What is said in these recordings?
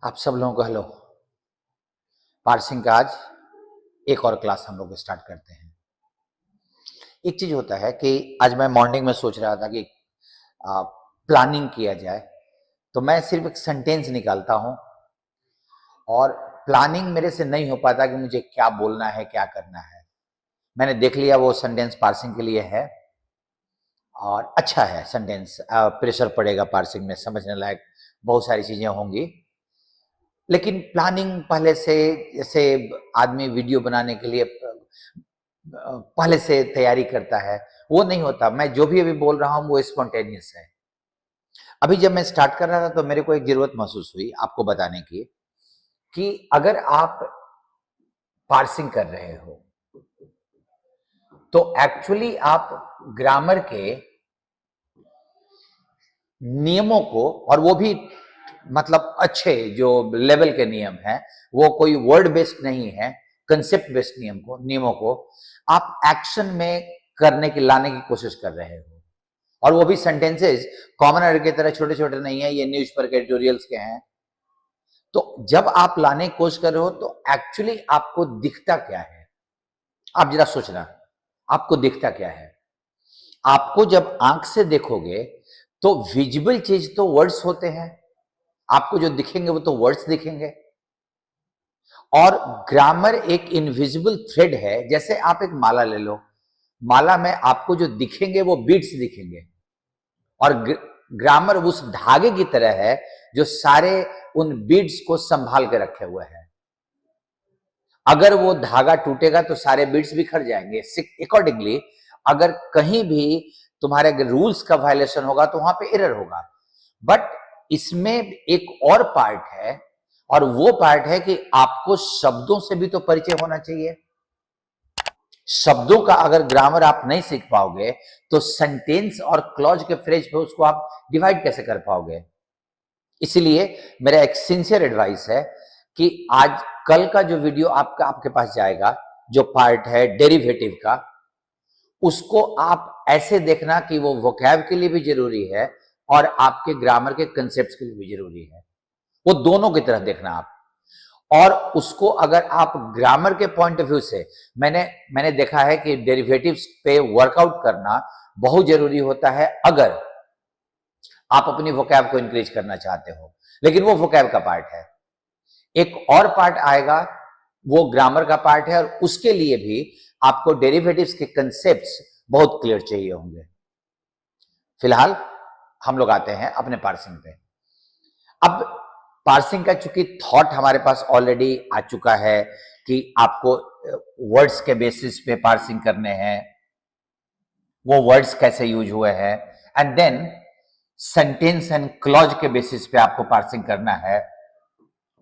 आप सब लोगों को हेलो। पार्सिंग का आज एक और क्लास हम लोग स्टार्ट करते हैं। एक चीज होता है कि आज मैं मॉर्निंग में सोच रहा था कि प्लानिंग किया जाए, तो मैं सिर्फ एक सेंटेंस निकालता हूं और प्लानिंग मेरे से नहीं हो पाता कि मुझे क्या बोलना है, क्या करना है। मैंने देख लिया वो सेंटेंस पार्सिंग के लिए है और अच्छा है सेंटेंस। प्रेशर पड़ेगा पार्सिंग में, समझने लायक बहुत सारी चीजें होंगी। लेकिन प्लानिंग पहले से, जैसे आदमी वीडियो बनाने के लिए पहले से तैयारी करता है, वो नहीं होता। मैं जो भी अभी बोल रहा हूं वो स्पॉन्टेनियस है। अभी जब मैं स्टार्ट कर रहा था तो मेरे को एक जरूरत महसूस हुई आपको बताने की कि अगर आप पार्सिंग कर रहे हो तो एक्चुअली आप ग्रामर के नियमों को, और वो भी मतलब अच्छे जो लेवल के नियम हैं, वो कोई वर्ड बेस्ड नहीं है, कंसेप्ट बेस्ड नियमों को आप एक्शन में करने की, लाने की कोशिश कर रहे हो। और वो भी सेंटेंसेस कॉमन एरर की तरह छोटे छोटे नहीं है, ये न्यूज पर के एडिटोरियल्स के हैं। तो जब आप लाने की कोशिश कर रहे हो तो एक्चुअली आपको दिखता क्या है? आप जरा सोचना, आपको दिखता क्या है? आपको जब आंख से देखोगे तो विजिबल चीज तो वर्ड्स होते हैं, आपको जो दिखेंगे वो तो वर्ड्स दिखेंगे। और ग्रामर एक इनविजिबल थ्रेड है। जैसे आप एक माला ले लो, माला में आपको जो दिखेंगे वो बीट्स दिखेंगे, और ग्रामर उस धागे की तरह है जो सारे उन बीट्स को संभाल के रखे हुए है। अगर वो धागा टूटेगा तो सारे बीट्स बिखर जाएंगे। अकॉर्डिंगली अगर कहीं भी तुम्हारे रूल्स का वायलेशन होगा तो वहां पे एरर होगा। बट इसमें एक और पार्ट है, और वो पार्ट है कि आपको शब्दों से भी तो परिचय होना चाहिए। शब्दों का अगर ग्रामर आप नहीं सीख पाओगे तो सेंटेंस और क्लॉज के फ्रेज पे उसको आप डिवाइड कैसे कर पाओगे? इसलिए मेरा एक सिंसियर एडवाइस है कि आज कल का जो वीडियो आपके पास जाएगा, जो पार्ट है डेरिवेटिव का, उसको आप ऐसे देखना कि वो वोकैब के लिए भी जरूरी है और आपके ग्रामर के कंसेप्ट्स के लिए भी जरूरी है। वो दोनों की तरह देखना आप। और उसको अगर आप ग्रामर के पॉइंट ऑफ व्यू से, मैंने देखा है कि डेरिवेटिव्स पे वर्कआउट करना बहुत जरूरी होता है अगर आप अपनी वोकैब को इंक्रीज करना चाहते हो। लेकिन वो वोकैब का पार्ट है। एक और पार्ट आएगा, वो ग्रामर का पार्ट है, और उसके लिए भी आपको डेरिवेटिव्स के कंसेप्ट्स बहुत क्लियर चाहिए होंगे। फिलहाल हम लोग आते हैं अपने पार्सिंग पे। अब पार्सिंग का चूंकि थॉट हमारे पास ऑलरेडी आ चुका है कि आपको वर्ड्स के बेसिस पे पार्सिंग करने हैं, वो वर्ड्स कैसे यूज हुए हैं, and then sentence and clause के बेसिस पे आपको पार्सिंग करना है।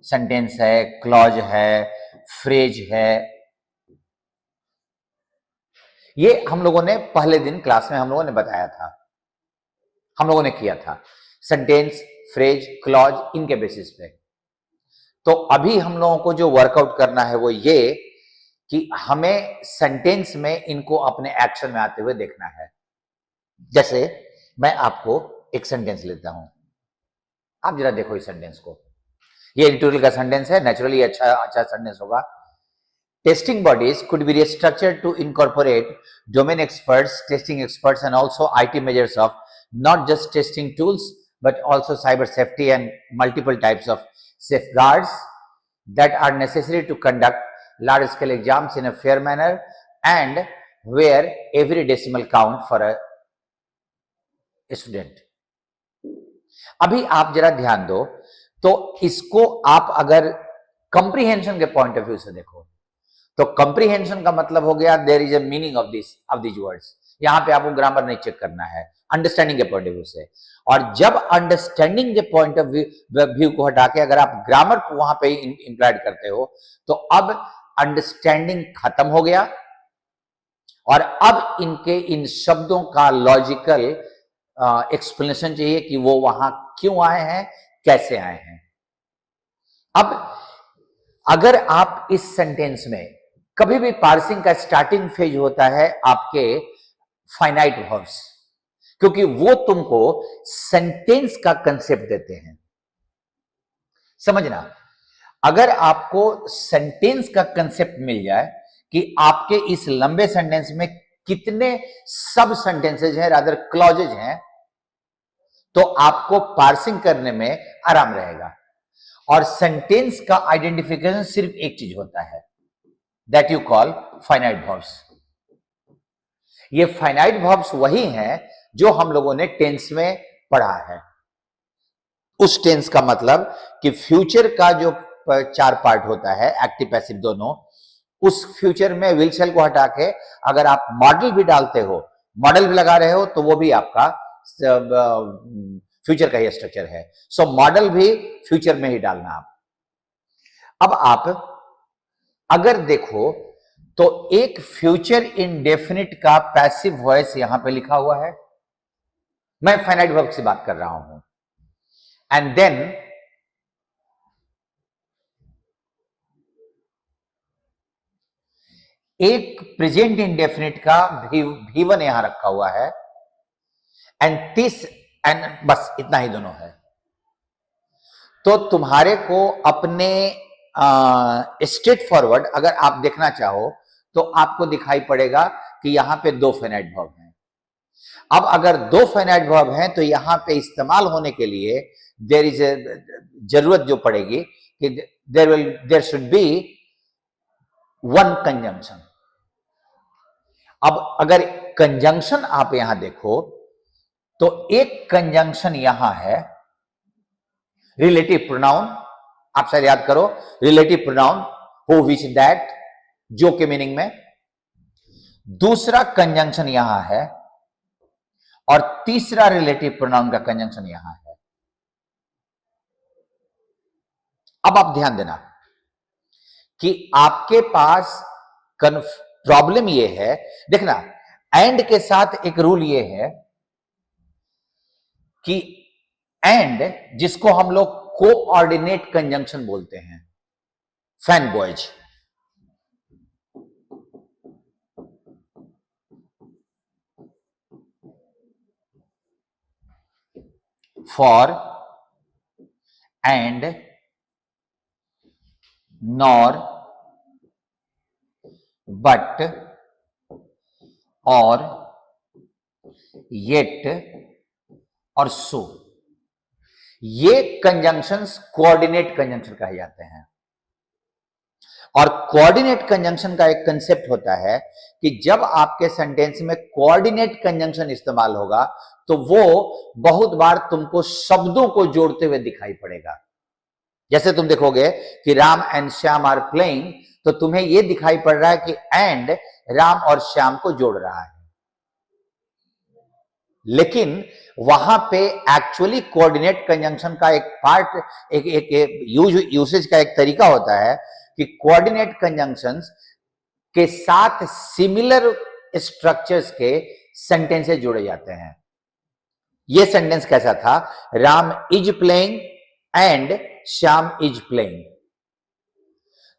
सेंटेंस है, क्लॉज है, फ्रेज है। ये हम लोगों ने पहले दिन क्लास में हम लोगों ने बताया था, हम लोगों ने किया था सेंटेंस, फ्रेज, क्लॉज, इनके बेसिस पे। तो अभी हम लोगों को जो वर्कआउट करना है वो ये कि हमें सेंटेंस में इनको अपने एक्शन में आते हुए देखना है। जैसे मैं आपको एक सेंटेंस लेता हूं, आप जरा देखो इस सेंटेंस को। ये एडिटोरियल का सेंटेंस है, नेचुरली अच्छा सेंटेंस होगा। Testing bodies could be restructured to incorporate domain experts, testing experts, and also IT measures of not just testing tools, but also cyber safety and multiple types of safeguards that are necessary to conduct large-scale exams in a fair manner and where every decimal count for a student. अभी आप जरा ध्यान दो, तो इसको आप अगर comprehension के पॉइंट ऑफ व्यू से देखो तो कंप्रीहेंशन का मतलब हो गया there is a meaning of this words. यहां पे आपको ग्रामर नहीं चेक करना है, अंडरस्टैंडिंग के पॉइंट ऑफ व्यू से। और जब अंडरस्टैंडिंग के पॉइंट ऑफ व्यू को हटा के अगर आप ग्रामर को वहां पे इंप्लाइड करते हो तो अब अंडरस्टैंडिंग खत्म हो गया, और अब इनके इन शब्दों का लॉजिकल एक्सप्लेनेशन चाहिए कि वो वहां क्यों आए हैं, कैसे आए हैं। अब अगर आप इस सेंटेंस में कभी भी पार्सिंग का स्टार्टिंग फेज होता है आपके फाइनाइट वर्ब्स, क्योंकि वो तुमको सेंटेंस का कंसेप्ट देते हैं। समझना, अगर आपको सेंटेंस का कंसेप्ट मिल जाए कि आपके इस लंबे सेंटेंस में कितने सब सेंटेंसेज हैं, रादर क्लॉजेज हैं, तो आपको पार्सिंग करने में आराम रहेगा। और सेंटेंस का आइडेंटिफिकेशन सिर्फ एक चीज होता है, that you call finite verbs. ये फाइनाइट वर्ब्स वही हैं जो हम लोगों ने टेंस में पढ़ा है। उस टेंस का मतलब कि फ्यूचर का जो 4 पार्ट होता है, एक्टिव पैसिव दोनों, उस फ्यूचर में विल शेल को हटा के अगर आप मॉडल भी डालते हो, मॉडल भी लगा रहे हो, तो वो भी आपका फ्यूचर का ही स्ट्रक्चर है। सो मॉडल भी फ्यूचर में ही डालना आप। अब आप अगर देखो तो एक फ्यूचर इंडेफिनिट का पैसिव वॉइस यहां पे लिखा हुआ है, मैं फाइनाइट वर्ब से बात कर रहा हूं, एंड देन एक प्रेजेंट इंडेफिनिट का V1 यहां रखा हुआ है, एंड बस इतना ही दोनों है। तो तुम्हारे को अपने स्ट्रेट फॉरवर्ड अगर आप देखना चाहो तो आपको दिखाई पड़ेगा कि यहां पे 2 फाइनाइट वर्ब हैं। अब अगर 2 फाइनाइट वर्ब हैं तो यहां पे इस्तेमाल होने के लिए देयर इज जरूरत जो पड़ेगी कि देयर शुड बी 1 कंजंक्शन। अब अगर कंजंक्शन आप यहां देखो तो एक कंजंक्शन यहां है रिलेटिव प्रोनाउन, आप शायद याद करो, relative pronoun who which that, जो के मीनिंग में। दूसरा कंजंक्शन यहां है और तीसरा रिलेटिव प्रोनाउन का कंजंक्शन यहां है। अब आप ध्यान देना कि आपके पास प्रॉब्लम यह है, देखना एंड के साथ एक रूल यह है कि एंड जिसको हम लोग कोऑर्डिनेट कंजंक्शन बोलते हैं, fan boys, for, and, nor, but, और, येट और सो, ये कंजंक्शंस कोऑर्डिनेट कंजंक्शन कहे जाते हैं। और कोऑर्डिनेट कंजंक्शन का एक कंसेप्ट होता है कि जब आपके सेंटेंस में कोऑर्डिनेट कंजंक्शन इस्तेमाल होगा तो वो बहुत बार तुमको शब्दों को जोड़ते हुए दिखाई पड़ेगा। जैसे तुम देखोगे कि Ram and Shyam are playing, तो तुम्हें यह दिखाई पड़ रहा है कि एंड राम और श्याम को जोड़ रहा है, लेकिन वहां पे एक्चुअली कोऑर्डिनेट कंजंक्शन का एक पार्ट, एक यूसेज का एक तरीका होता है कि कोऑर्डिनेट कंजंक्शंस के साथ सिमिलर स्ट्रक्चर्स के सेंटेंसेस जोड़े जाते हैं। यह सेंटेंस कैसा था, Ram is playing and Shyam is playing.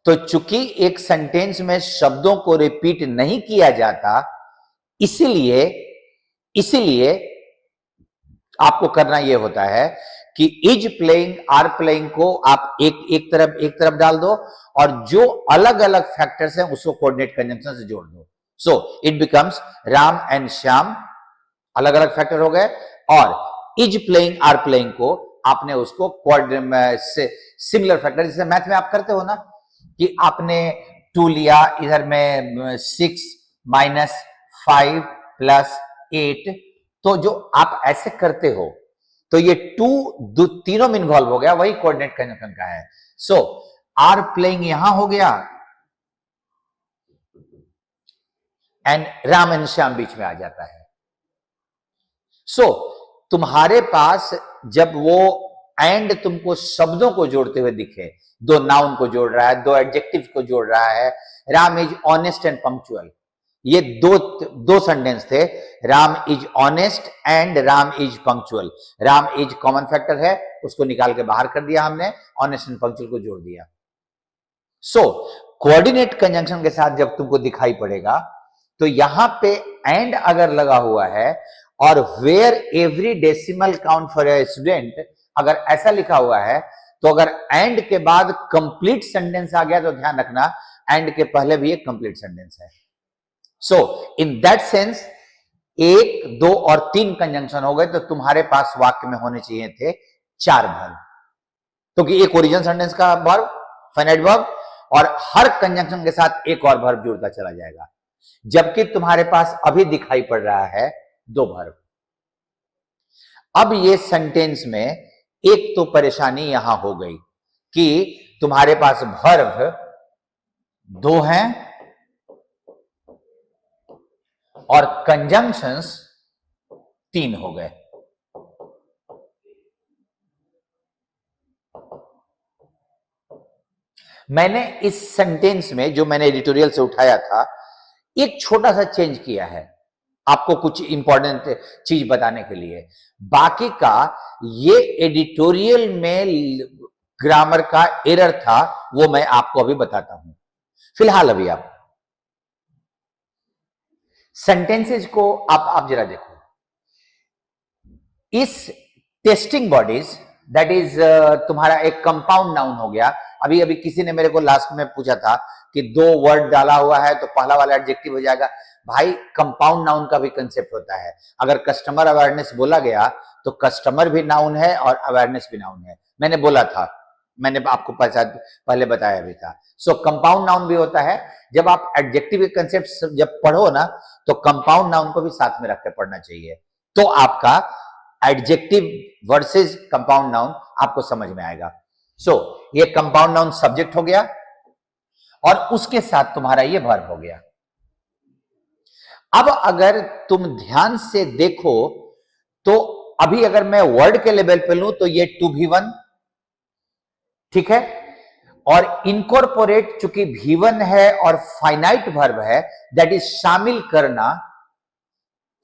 तो चूंकि एक सेंटेंस में शब्दों को रिपीट नहीं किया जाता, इसीलिए आपको करना यह होता है कि इज प्लेइंग, आर प्लेइंग को आप एक तरफ डाल दो और जो अलग अलग फैक्टर्स हैं उसको कोऑर्डिनेट कंजंक्शन से जोड़ दो। So it becomes Ram and Shyam, अलग अलग फैक्टर हो गए, और इज प्लेइंग, आर प्लेइंग को आपने उसको सिमिलर फैक्टर, जैसे मैथ में आप करते हो ना कि आपने 2 लिया, इधर में 6 माइनस 5 प्लस 8, तो जो आप ऐसे करते हो तो ये 2 तीनों में इन्वॉल्व हो गया, वही कोऑर्डिनेट कंजंक्शन का है। सो आर प्लेइंग यहां हो गया एंड राम एंड श्याम बीच में आ जाता है। सो तुम्हारे पास जब वो एंड तुमको शब्दों को जोड़ते हुए दिखे, 2 नाउन को जोड़ रहा है, 2 एडजेक्टिव को जोड़ रहा है, Ram is honest and punctual, ये दो सेंटेंस थे, Ram is honest and Ram is punctual. Ram is common factor है, उसको निकाल के बाहर कर दिया हमने, ऑनेस्ट एंड पंक्चुअल को जोड़ दिया। सो कोऑर्डिनेट कंजंक्शन के साथ जब तुमको दिखाई पड़ेगा तो यहां पे एंड अगर लगा हुआ है और where every decimal count for a student, अगर ऐसा लिखा हुआ है तो अगर एंड के बाद कंप्लीट सेंटेंस आ गया तो ध्यान रखना एंड के पहले भी एक कंप्लीट सेंटेंस है। सो इन दैट सेंस 1, 2 और 3 कंजंक्शन हो गए तो तुम्हारे पास वाक्य में होने चाहिए थे 4 वर्ब, क्योंकि एक ओरिजिनल सेंटेंस का वर्ब, फाइनाइट वर्ब, और हर कंजंक्शन के साथ एक और वर्ब जुड़ता चला जाएगा, जबकि तुम्हारे पास अभी दिखाई पड़ रहा है 2 वर्ब। अब ये सेंटेंस में एक तो परेशानी यहां हो गई कि तुम्हारे पास वर्ब 2 हैं और कंजंक्शंस 3 हो गए। मैंने इस सेंटेंस में जो मैंने एडिटोरियल से उठाया था एक छोटा सा चेंज किया है आपको कुछ इंपॉर्टेंट चीज बताने के लिए। बाकी का ये एडिटोरियल में ग्रामर का एरर था, वो मैं आपको अभी बताता हूं। फिलहाल अभी आप सेंटेंसेस को आप जरा देखो। इस टेस्टिंग बॉडीज दैट इज तुम्हारा एक कंपाउंड नाउन हो गया। अभी अभी किसी ने मेरे को लास्ट में पूछा था कि 2 वर्ड डाला हुआ है तो पहला वाला एडजेक्टिव हो जाएगा। भाई कंपाउंड नाउन का भी कंसेप्ट होता है। अगर कस्टमर अवेयरनेस बोला गया तो कस्टमर भी नाउन है और अवेयरनेस भी नाउन है। मैंने बोला था, मैंने आपको पहले बताया भी था। सो कंपाउंड नाउन भी होता है। जब आप एडजेक्टिव के कंसेप्ट जब पढ़ो ना तो कंपाउंड नाउन को भी साथ में रख के पढ़ना चाहिए, तो आपका एडजेक्टिव वर्सेस कंपाउंड नाउन आपको समझ में आएगा। सो ये कंपाउंड नाउन सब्जेक्ट हो गया और उसके साथ तुम्हारा ये वर्ब हो गया। अब अगर तुम ध्यान से देखो तो अभी अगर मैं वर्ड के लेवल पे लूं तो ये टू भी वन, ठीक है, और इनकॉर्पोरेट चूंकि भी1 है और फाइनाइट वर्ब है, दैट इज शामिल करना,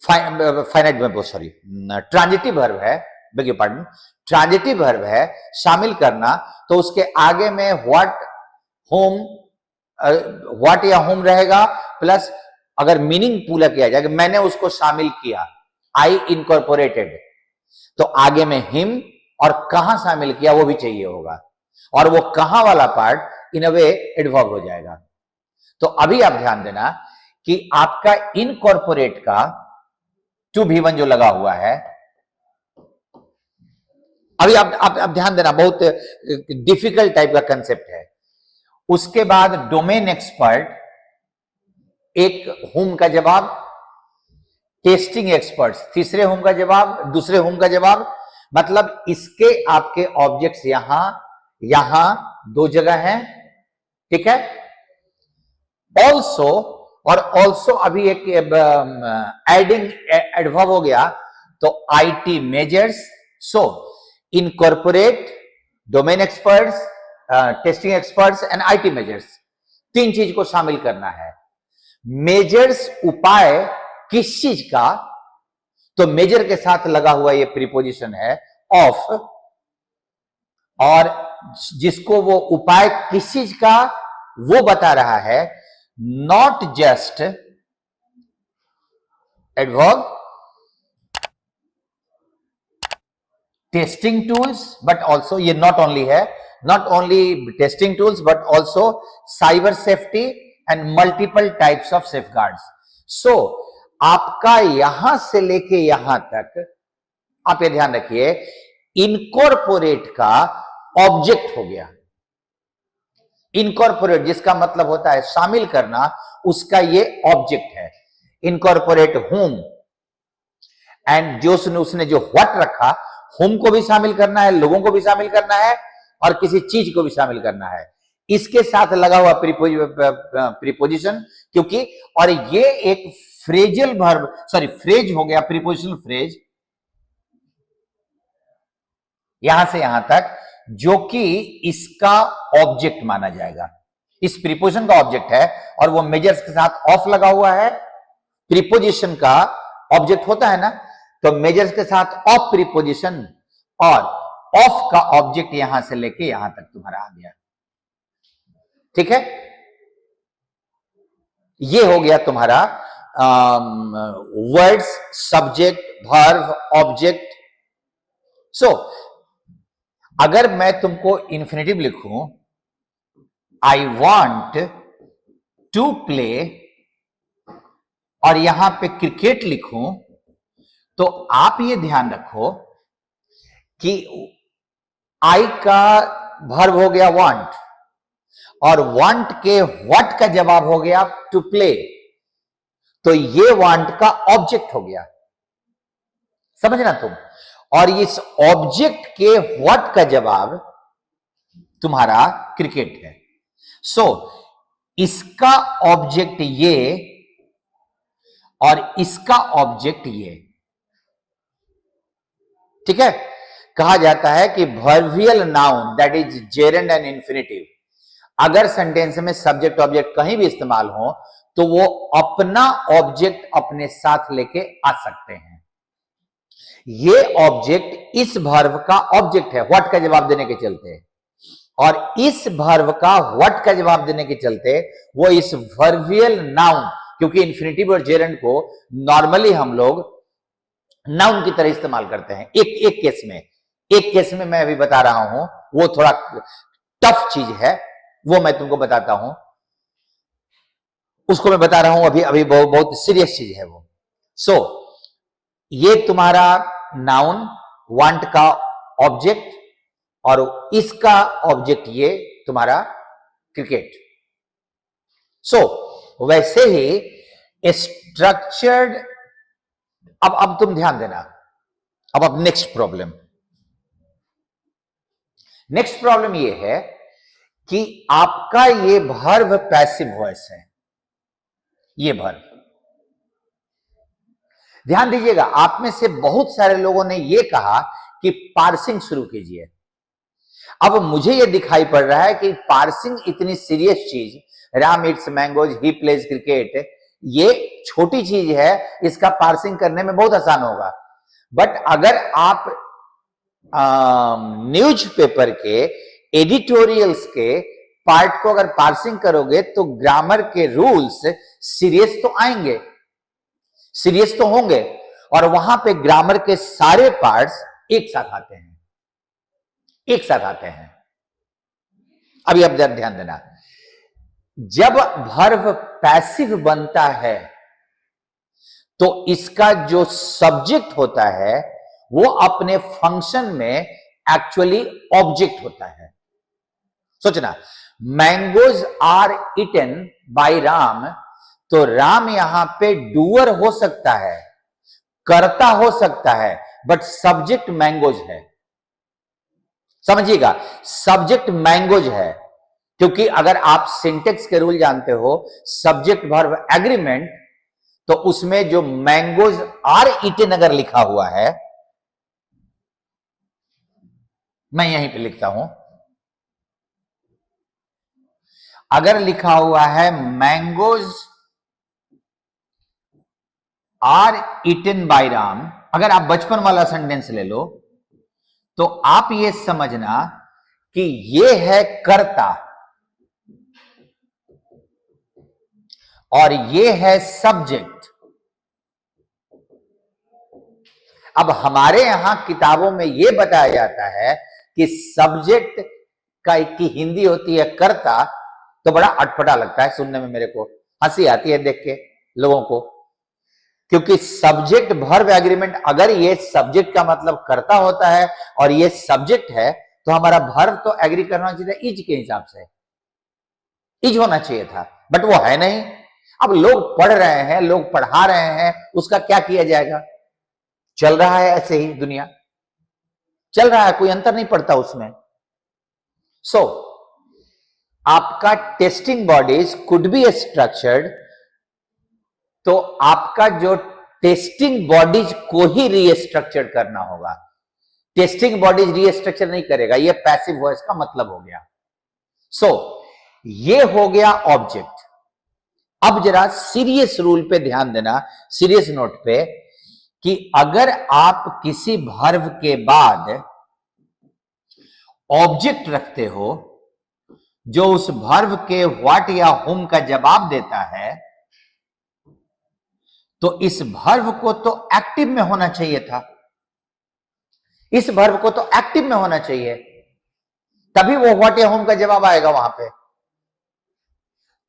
finite verb, sorry transitive verb है, बेगियर पार्डन, ट्रांजिटिव वर्ब है, शामिल करना, तो उसके आगे में व्हाट, होम, व्हाट या होम रहेगा, प्लस अगर मीनिंग पूरा किया जाए, मैंने उसको शामिल किया, आई इनकॉर्पोरेटेड, तो आगे में हिम और कहां शामिल किया वो भी चाहिए होगा, और वो कहां वाला part in a way adverb हो जाएगा। तो अभी आप ध्यान देना कि आपका इनकॉर्पोरेट का टू भी वन जो लगा हुआ है, अभी आप ध्यान देना, बहुत डिफिकल्ट टाइप का कंसेप्ट है। उसके बाद डोमेन एक्सपर्ट, एक होम का जवाब, टेस्टिंग एक्सपर्ट्स तीसरे होम का जवाब, दूसरे होम का जवाब, मतलब इसके आपके ऑब्जेक्ट्स यहां 2 जगह हैं, ठीक है। ऑल्सो, और ऑल्सो अभी एक एडिंग एडवर्ब हो गया, तो IT measures, so incorporate, domain experts, testing experts and IT measures, 3 चीज को शामिल करना है। मेजर्स उपाय किस चीज का, तो मेजर के साथ लगा हुआ ये प्रीपोजिशन है ऑफ, और जिसको वो उपाय किस चीज का वो बता रहा है, not just adverb testing tools but also, ये नॉट ओनली है, not only testing tools but also cyber safety and multiple types of safeguards. So आपका यहां से लेके यहां तक आप ये ध्यान रखिए, इनकॉर्पोरेट का ऑब्जेक्ट हो गया। इनकॉर्पोरेट जिसका मतलब होता है शामिल करना, उसका ये ऑब्जेक्ट है। इनकॉर्पोरेट होम, एंड जो उसने जो व्हाट रखा, होम को भी शामिल करना है, लोगों को भी शामिल करना है, और किसी चीज को भी शामिल करना है। इसके साथ लगा हुआ प्रीपोजिशन, क्योंकि, और ये एक फ्रेजल वर्ब, सॉरी फ्रेज हो गया, प्रीपोजिशनल फ्रेज यहां से यहां तक, जो कि इसका ऑब्जेक्ट माना जाएगा। इस प्रीपोजिशन का ऑब्जेक्ट है, और वो मेजर्स के साथ ऑफ लगा हुआ है। प्रीपोजिशन का ऑब्जेक्ट होता है ना, तो मेजर्स के साथ ऑफ प्रीपोजिशन, और ऑफ का ऑब्जेक्ट यहां से लेके यहां तक तुम्हारा आ गया, ठीक है। ये हो गया तुम्हारा वर्ड्स, सब्जेक्ट, वर्ब, ऑब्जेक्ट। सो अगर मैं तुमको इंफिनिटिव लिखूं, आई वॉन्ट टू प्ले, और यहां पे क्रिकेट लिखूं, तो आप ये ध्यान रखो कि आई का वर्ब हो गया वांट, और वांट के व्हाट का जवाब हो गया टू प्ले, तो ये वांट का ऑब्जेक्ट हो गया, समझना तुम। और इस ऑब्जेक्ट के व्हाट का जवाब तुम्हारा क्रिकेट है। सो इसका ऑब्जेक्ट ये और इसका ऑब्जेक्ट ये, ठीक है। कहा जाता है कि verbal noun that is gerund and infinitive, अगर सेंटेंस में सब्जेक्ट ऑब्जेक्ट कहीं भी इस्तेमाल हो तो वो अपना ऑब्जेक्ट अपने साथ लेके आ सकते हैं। ये ऑब्जेक्ट इस वर्ब का ऑब्जेक्ट है व्हाट का जवाब देने के चलते, और इस वर्ब का व्हाट का जवाब देने के चलते वो इस वर्बियल नाउन, क्योंकि इन्फिनिटिव और जेरेंड को नॉर्मली हम लोग नाउन की तरह इस्तेमाल करते हैं। एक केस में मैं अभी बता रहा हूं, वो थोड़ा टफ चीज है, वो मैं तुमको बताता हूं, उसको मैं बता रहा हूं अभी बहुत सीरियस चीज है वो। सो ये तुम्हारा नाउन वांट का ऑब्जेक्ट, और इसका ऑब्जेक्ट ये तुम्हारा क्रिकेट। सो वैसे ही स्ट्रक्चर्ड, अब तुम ध्यान देना, अब नेक्स्ट प्रॉब्लम ये है कि आपका ये वर्ब पैसिव वॉइस है, ये वर्ब ध्यान दीजिएगा। आप में से बहुत सारे लोगों ने ये कहा कि पार्सिंग शुरू कीजिए। अब मुझे ये दिखाई पड़ रहा है कि पार्सिंग इतनी सीरियस चीज, Ram Yeats mangoes he plays cricket, ये छोटी चीज है, इसका पार्सिंग करने में बहुत आसान होगा। बट अगर आप न्यूज़पेपर के एडिटोरियल्स के पार्ट को अगर पार्सिंग करोगे तो ग्रामर के रूल्स सीरियस तो आएंगे, सीरियस तो होंगे, और वहां पे ग्रामर के सारे पार्ट्स एक साथ आते हैं, एक साथ आते हैं। अभी अब ध्यान देना, जब वर्ब पैसिव बनता है तो इसका जो सब्जेक्ट होता है वो अपने फंक्शन में एक्चुअली ऑब्जेक्ट होता है। सोचना, mangoes are eaten by Ram, तो राम यहां पे डूअर हो सकता है, कर्ता हो सकता है, बट सब्जेक्ट मैंगोज है। समझिएगा, सब्जेक्ट मैंगोज है, क्योंकि अगर आप सिंटेक्स के रूल जानते हो, सब्जेक्ट वर्ब एग्रीमेंट, तो उसमें जो मैंगोज आर ईटेन अगर लिखा हुआ है, मैं यहीं पे लिखता हूं, अगर लिखा हुआ है mangoes are eaten by Ram, अगर आप बचपन वाला सेंटेंस ले लो तो आप ये समझना कि ये है कर्ता और ये है सब्जेक्ट। अब हमारे यहां किताबों में यह बताया जाता है कि सब्जेक्ट की हिंदी होती है कर्ता, तो बड़ा अटपटा लगता है सुनने में, मेरे को हंसी आती है देख के लोगों को, क्योंकि सब्जेक्ट वर्ब एग्रीमेंट, अगर ये सब्जेक्ट का मतलब कर्ता होता है और ये सब्जेक्ट है, तो हमारा वर्ब तो एग्री करना चाहिए इज के हिसाब से, इज होना चाहिए था, बट वो है नहीं। अब लोग पढ़ रहे हैं, लोग पढ़ा रहे हैं, उसका क्या किया जाएगा, चल रहा है ऐसे ही, दुनिया चल रहा है, कोई अंतर नहीं पड़ता उसमें। सो आपका testing bodies could be structured, तो आपका जो टेस्टिंग बॉडीज को ही रीस्ट्रक्चर करना होगा, टेस्टिंग बॉडीज रीस्ट्रक्चर नहीं करेगा, ये पैसिव वॉइस का मतलब हो गया। सो ये हो गया ऑब्जेक्ट। अब जरा सीरियस रूल पे ध्यान देना, सीरियस नोट पे, कि अगर आप किसी वर्ब के बाद ऑब्जेक्ट रखते हो जो उस वर्ब के व्हाट या हुम का जवाब देता है, तो इस वर्ब को तो एक्टिव में होना चाहिए था, इस वर्ब को तो एक्टिव में होना चाहिए। तभी वो व्हाट ए होम का जवाब आएगा वहां पे।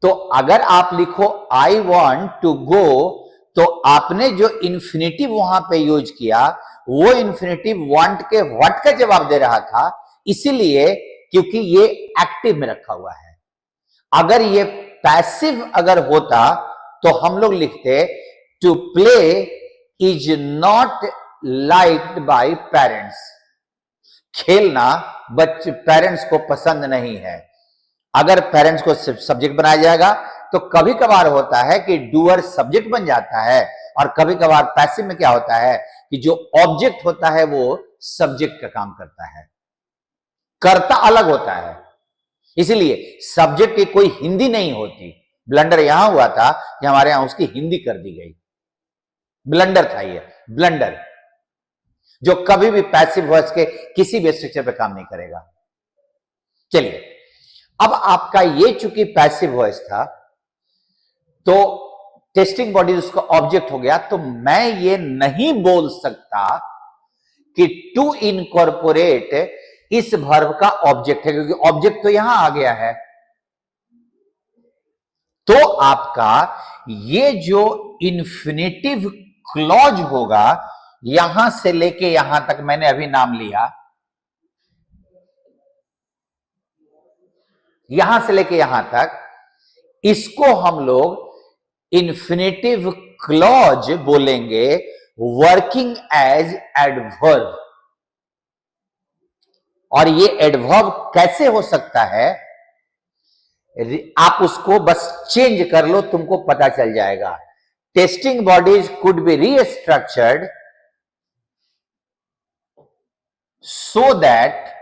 तो अगर आप लिखो आई वॉन्ट टू गो, तो आपने जो इन्फिनेटिव वहां पे यूज किया वो इन्फिनेटिव वांट के व्हाट का जवाब दे रहा था, इसीलिए क्योंकि ये एक्टिव में रखा हुआ है। अगर ये पैसिव अगर होता तो हम लोग लिखते to play is not liked by parents. खेलना बच्चे पेरेंट्स को पसंद नहीं है। अगर पेरेंट्स को सब्जेक्ट बनाया जाएगा तो कभी कभार होता है कि डूअर सब्जेक्ट बन जाता है, और कभी कभार पैसिव में क्या होता है कि जो ऑब्जेक्ट होता है वो सब्जेक्ट का काम करता है, कर्ता अलग होता है। इसलिए सब्जेक्ट की कोई हिंदी नहीं होती। ब्लंडर यहां हुआ था कि हमारे यहां उसकी हिंदी कर दी गई, ब्लंडर था ये, ब्लंडर, जो कभी भी पैसिव वॉइस के किसी भी स्ट्रक्चर पे काम नहीं करेगा। चलिए, अब आपका ये चूंकि पैसिव वॉइस था तो टेस्टिंग बॉडी उसका ऑब्जेक्ट हो गया, तो मैं ये नहीं बोल सकता कि टू इनकॉर्पोरेट इस वर्ब का ऑब्जेक्ट है, क्योंकि ऑब्जेक्ट तो यहां आ गया है। तो आपका ये जो इन्फिनेटिव क्लॉज होगा, यहां से लेके यहां तक मैंने अभी नाम लिया, यहां से लेके यहां तक, इसको हम लोग इन्फिनेटिव क्लॉज बोलेंगे, वर्किंग एज एडवर्ब। और ये एडवर्ब कैसे हो सकता है, आप उसको बस चेंज कर लो, तुमको पता चल जाएगा। Testing bodies could be restructured so that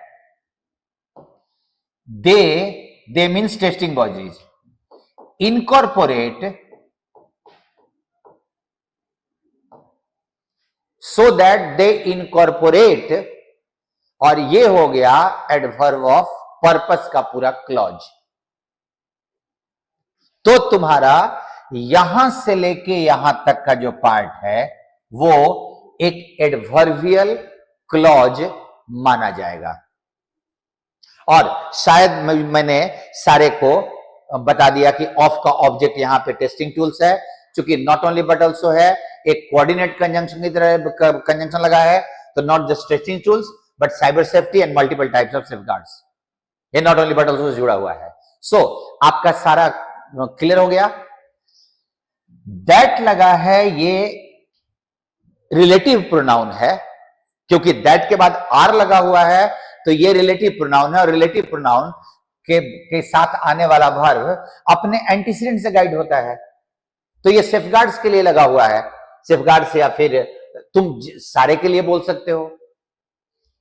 they means testing bodies incorporate so that they incorporate, और ये हो गया एडवर्ब ऑफ पर्पस का पूरा क्लॉज। तो तुम्हारा यहां से लेके यहां तक का जो पार्ट है वो एक एडवर्बियल क्लॉज माना जाएगा। और शायद मैंने सारे को बता दिया कि ऑफ का ऑब्जेक्ट यहां पे टेस्टिंग टूल्स है, क्योंकि नॉट ओनली बट ऑल्सो है, एक कोऑर्डिनेट कंजंक्शन की तरह कंजंक्शन लगा है, तो not just testing tools but cyber safety and multiple types of safeguards, ये नॉट ओनली बट ऑल्सो जुड़ा हुआ है। सो आपका सारा क्लियर हो गया। दैट लगा है, ये रिलेटिव प्रोनाउन है, क्योंकि दैट के बाद आर लगा हुआ है, तो ये रिलेटिव प्रोनाउन है, और रिलेटिव प्रोनाउन के साथ आने वाला वर्ब अपने एंटीसीडेंट से गाइड होता है। तो ये सेफगार्ड्स के लिए लगा हुआ है, सेफगार्ड्स, या फिर तुम सारे के लिए बोल सकते हो,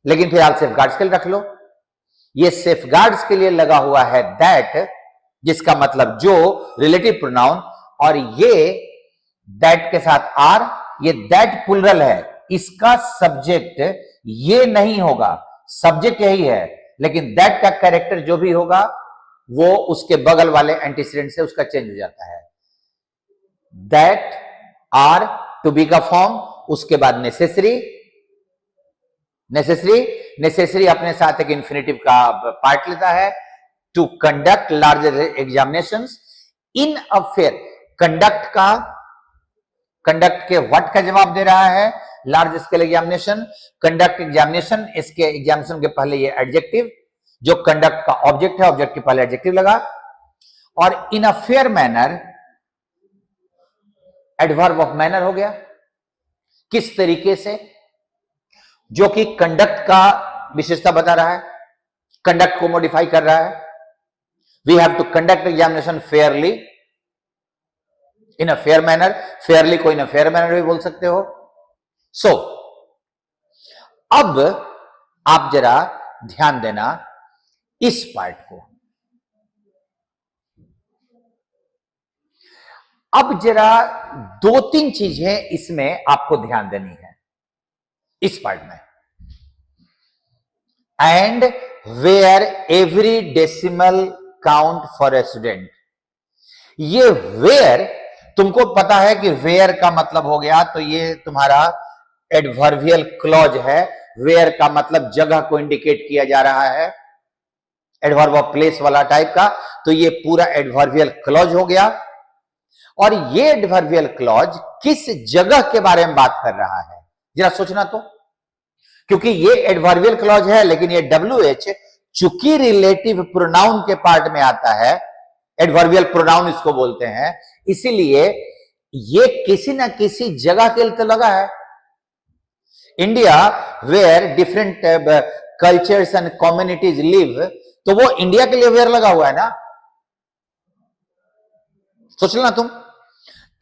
लेकिन फिर आप सेफगार्ड्स के लिए रख लो। ये सेफगार्ड्स के लिए लगा हुआ है दैट, जिसका मतलब जो रिलेटिव प्रोनाउन, और ये दैट के साथ आर, ये दैट प्लुरल है, इसका सब्जेक्ट ये नहीं होगा, सब्जेक्ट यही है, लेकिन दैट का कैरेक्टर जो भी होगा वो उसके बगल वाले एंटीसीडेंट से उसका चेंज हो जाता है। दैट, आर, टू बी का फॉर्म, उसके बाद नेसेसरी, नेसेसरी अपने साथ एक इन्फिनेटिव का पार्ट लेता है। To conduct larger examinations in a fair, conduct के व्हाट का जवाब दे रहा है, large scale examination, conduct examination, इसके एग्जामिनेशन के पहले ये एडजेक्टिव, जो कंडक्ट का ऑब्जेक्ट है, ऑब्जेक्ट के पहले एडजेक्टिव लगा, और in a fair manner, adverb of manner हो गया, किस तरीके से, जो कि कंडक्ट का विशेषता बता रहा है, कंडक्ट को मॉडिफाई कर रहा है। We have to conduct examination fairly, in a fair manner, fairly को इन अ फेयर मैनर भी बोल सकते हो। सो अब आप जरा ध्यान देना इस पार्ट को। अब जरा दो तीन चीजें इसमें आपको ध्यान देनी है इस पार्ट में। And where every decimal count for a student, ये वेयर, तुमको पता है कि वेयर का मतलब हो गया, तो ये तुम्हारा एडवर्बियल क्लॉज है। वेयर का मतलब जगह को इंडिकेट किया जा रहा है, एडवर्ब ऑफ प्लेस वाला टाइप का, तो ये पूरा एडवर्बियल क्लॉज हो गया। और ये एडवर्बियल क्लॉज किस जगह के बारे में बात कर रहा है, जरा सोचना तो। क्योंकि ये एडवर्बियल क्लॉज है, लेकिन ये WH चूंकि रिलेटिव प्रोनाउन के पार्ट में आता है, एडवर्बियल प्रोनाउन इसको बोलते हैं, इसीलिए ये किसी ना किसी जगह के लिए तो लगा है। India where different cultures and communities live, तो वो इंडिया के लिए वेयर लगा हुआ है ना, सोच लेना तुम।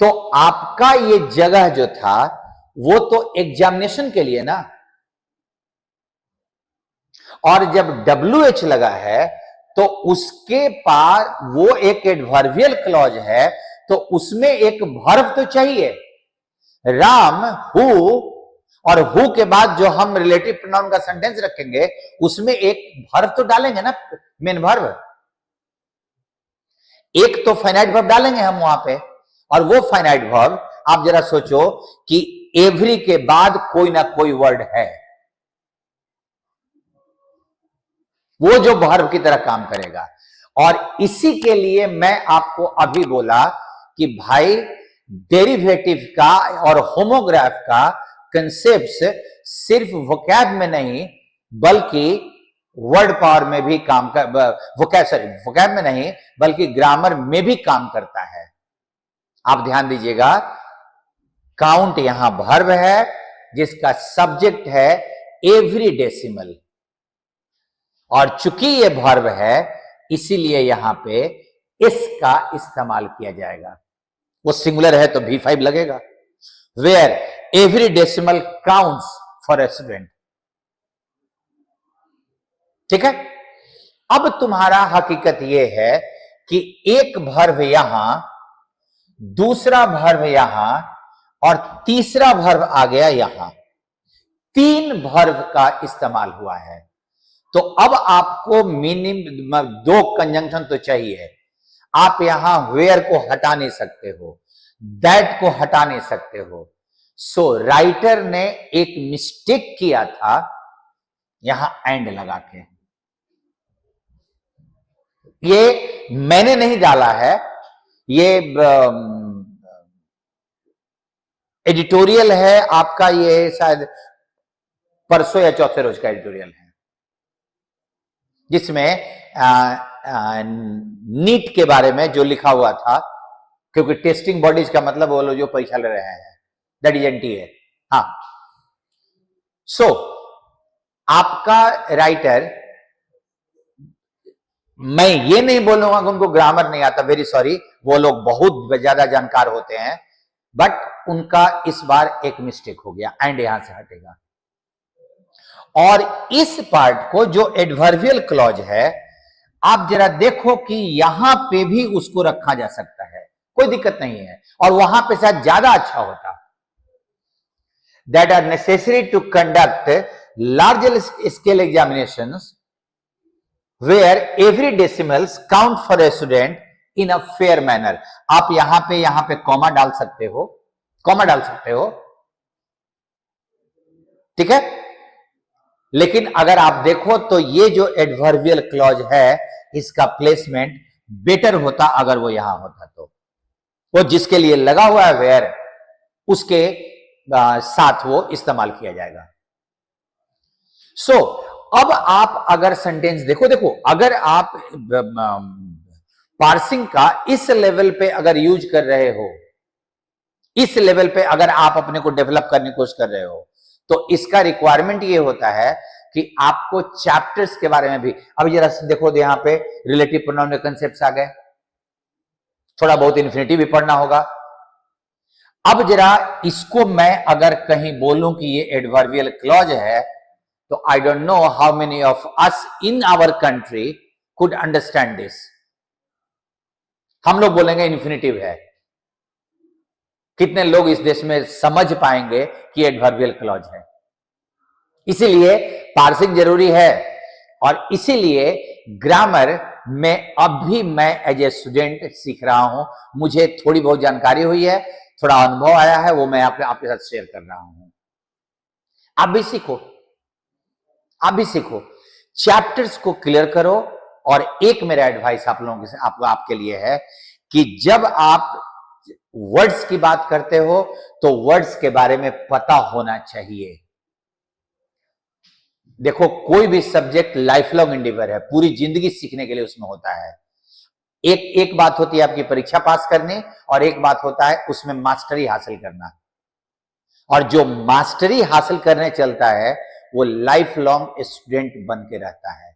तो आपका ये जगह जो था वो तो एग्जामिनेशन के लिए ना, और जब WH लगा है तो उसके पास वो एक एडवर्बियल क्लॉज है, तो उसमें एक वर्ब तो चाहिए। राम हु, और हु के बाद जो हम रिलेटिव प्रोनाउन का सेंटेंस रखेंगे उसमें एक वर्ब तो डालेंगे ना, मेन वर्ब। एक तो फाइनाइट वर्ब डालेंगे हम वहां पे, और वो फाइनाइट वर्ब आप जरा सोचो कि एवरी के बाद कोई ना कोई वर्ड है, वो जो वर्ब की तरह काम करेगा। और इसी के लिए मैं आपको अभी बोला कि भाई डेरिवेटिव का और होमोग्राफ का कंसेप्ट्स सिर्फ वोकैब में नहीं बल्कि वर्ड पावर में भी काम कर, वोकैब में नहीं बल्कि ग्रामर में भी काम करता है। आप ध्यान दीजिएगा, काउंट यहां वर्ब है जिसका सब्जेक्ट है एवरी डेसिमल, और चूंकि ये वर्ब है इसीलिए यहां पे इसका इस्तेमाल किया जाएगा। वो सिंगुलर है तो V5 लगेगा। Where every decimal counts for a student. ठीक है, अब तुम्हारा हकीकत यह है कि एक वर्ब यहां, दूसरा वर्ब यहां, और तीसरा वर्ब आ गया यहां। 3 वर्ब का इस्तेमाल हुआ है। तो अब आपको मिनिमम 2 कंजंक्शन तो चाहिए। आप यहां वेयर को हटा नहीं सकते हो, दैट को हटा नहीं सकते हो। सो राइटर ने एक मिस्टेक किया था यहां एंड लगा के। ये मैंने नहीं डाला है, ये एडिटोरियल है आपका, ये शायद परसों या चौथे रोज का एडिटोरियल है, जिसमें नीट के बारे में जो लिखा हुआ था, क्योंकि टेस्टिंग बॉडीज का मतलब वो लोग जो परीक्षा ले रहे हैं, दैट इज NTA। हाँ, सो आपका राइटर, मैं ये नहीं बोलूंगा कि उनको ग्रामर नहीं आता, वेरी सॉरी, वो लोग बहुत ज्यादा जानकार होते हैं, बट उनका इस बार एक मिस्टेक हो गया, एंड यहां से हटेगा। और इस पार्ट को जो एडवर्बियल क्लॉज है, आप जरा देखो कि यहां पे भी उसको रखा जा सकता है, कोई दिक्कत नहीं है, और वहां पे शायद ज्यादा अच्छा होता। That are necessary to conduct larger scale examinations where every decimals count for a student in a fair manner. आप यहां पे कॉमा डाल सकते हो, कॉमा डाल सकते हो, ठीक है। लेकिन अगर आप देखो तो ये जो एडवर्बियल क्लॉज है, इसका प्लेसमेंट बेटर होता अगर वो यहां होता। तो वो जिसके लिए लगा हुआ है वेयर, उसके साथ वो इस्तेमाल किया जाएगा। सो अब आप अगर सेंटेंस देखो, अगर आप पार्सिंग का इस लेवल पे अगर यूज कर रहे हो, इस लेवल पे अगर आप अपने को डेवलप करने की कोशिश कर रहे हो, तो इसका रिक्वायरमेंट ये होता है कि आपको चैप्टर्स के बारे में भी, अब जरा देखो यहां पे रिलेटिव प्रोनाउन के कंसेप्ट्स आ गए, थोड़ा बहुत इन्फिनिटिव भी पढ़ना होगा। अब जरा इसको मैं अगर कहीं बोलूं कि ये एडवर्बियल क्लॉज है, तो I don't know how many of us in our country could understand this. हम लोग बोलेंगे इन्फिनिटिव है, कितने लोग इस देश में समझ पाएंगे कि एडवर्बियल क्लॉज है। इसीलिए पार्सिंग जरूरी है, और इसीलिए ग्रामर में अब भी मैं एज ए स्टूडेंट सीख रहा हूं। मुझे थोड़ी बहुत जानकारी हुई है, थोड़ा अनुभव आया है, वो मैं आपके साथ शेयर कर रहा हूं। आप भी सीखो, आप भी सीखो, चैप्टर्स को क्लियर करो और एक मेरा एडवाइस आप लोगों के आपके लिए है कि जब आप वर्ड्स की बात करते हो तो वर्ड्स के बारे में पता होना चाहिए। देखो, कोई भी सब्जेक्ट लाइफ लॉन्ग एंडेवर है, पूरी जिंदगी सीखने के लिए उसमें होता है। एक बात होती है आपकी परीक्षा पास करनी, और एक बात होता है उसमें मास्टरी हासिल करना। और जो मास्टरी हासिल करने चलता है वो लाइफ लॉन्ग स्टूडेंट बन के रहता है,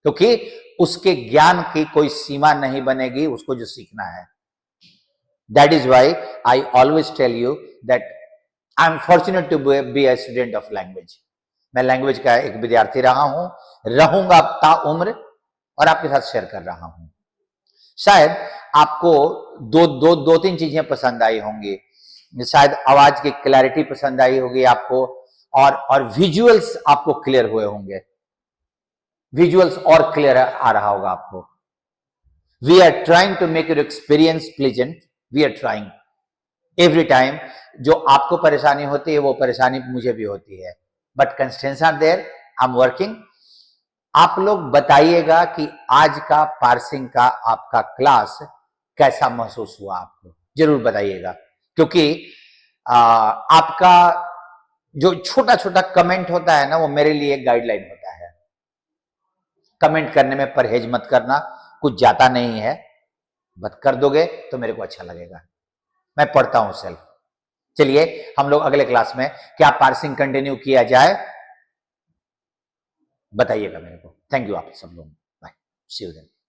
क्योंकि उसके ज्ञान की कोई सीमा नहीं बनेगी उसको जो सीखना है। That is why I always tell you that I am fortunate to be a student of language. मैं लैंग्वेज का एक विद्यार्थी रहा हूं, रहूंगा ताउम्र, और आपके साथ शेयर कर रहा हूं। शायद आपको दो तीन चीजें पसंद आई होंगी। शायद आवाज की क्लैरिटी पसंद आई होगी आपको, और विजुअल्स आपको क्लियर हुए होंगे, विजुअल्स और क्लियर आ रहा होगा आपको। We are trying to make your experience pleasant. We are trying every time. जो आपको परेशानी होती है वो परेशानी मुझे भी होती है, but constraints are there, I am working. आप लोग बताइएगा कि आज का पार्सिंग का आपका क्लास कैसा महसूस हुआ आपको, जरूर बताइएगा, क्योंकि आपका जो छोटा छोटा कमेंट होता है ना, वो मेरे लिए गाइडलाइन होता है। कमेंट करने में परहेज मत करना, कुछ जाता नहीं है, बट कर दोगे तो मेरे को अच्छा लगेगा। मैं पढ़ता हूं सेल्फ। चलिए हम लोग अगले क्लास में क्या पार्सिंग कंटिन्यू किया जाए बताइएगा मेरे को। थैंक यू आप सब लोग। Bye, see you then.